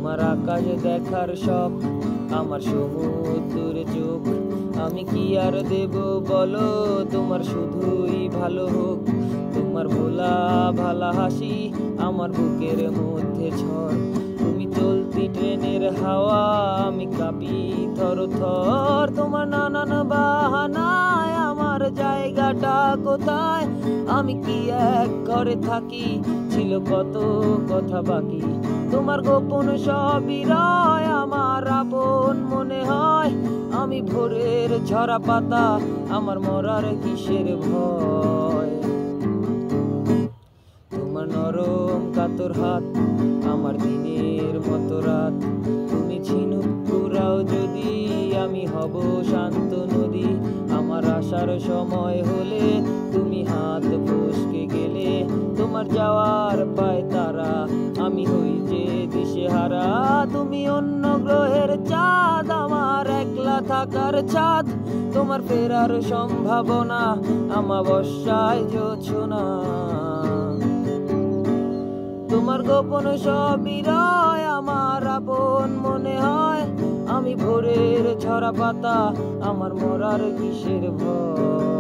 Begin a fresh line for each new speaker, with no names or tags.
তোমার আকাশ দেখার শখ, আমার সমুদ্রের চোখ। আমি কি আর দেব বলো, তোমার শুধুই ভালো হোক। তোমার ভোলা ভালা হাসি আমার বুকের মধ্যে ঝড়। তুমি চলতি ট্রেনের হাওয়া, আমি কাঁপি থর থর। তোমার নানান বাহানায় আমার জায়গাটা কোথায়? আমি কি এক ঘরে থাকি, ছিল কত কথা বাকি। তোমার গোপন সবই রয় আমার আপন মনে হয়। আমি ভোরের ঝরা পাতা, আমার মরার কিসের ভয়। তোমার নরম কাতর হাত, আমার দিনের মতো রাত। তুমি ঝিনুক কুড়াও যদি, আমি হব শান্ত নদী। আমার আসার সময় হলে তুমি হাত ফসকে গেলে। তোমার যাওয়ার পায় তারা, আমি হই যে দিশেহারা। তুমি অন্য গ্রহের চাঁদ, আমার একলা থাকার ছাদ। তোমার ফেরার সম্ভাবনা, আমাবস্যায় জোছনা। তোমার গোপন সবই রয় আমার আপন মনে হয়। আমি ভোরের ঝরা পাতা, আমার মরার কিসের ভয়।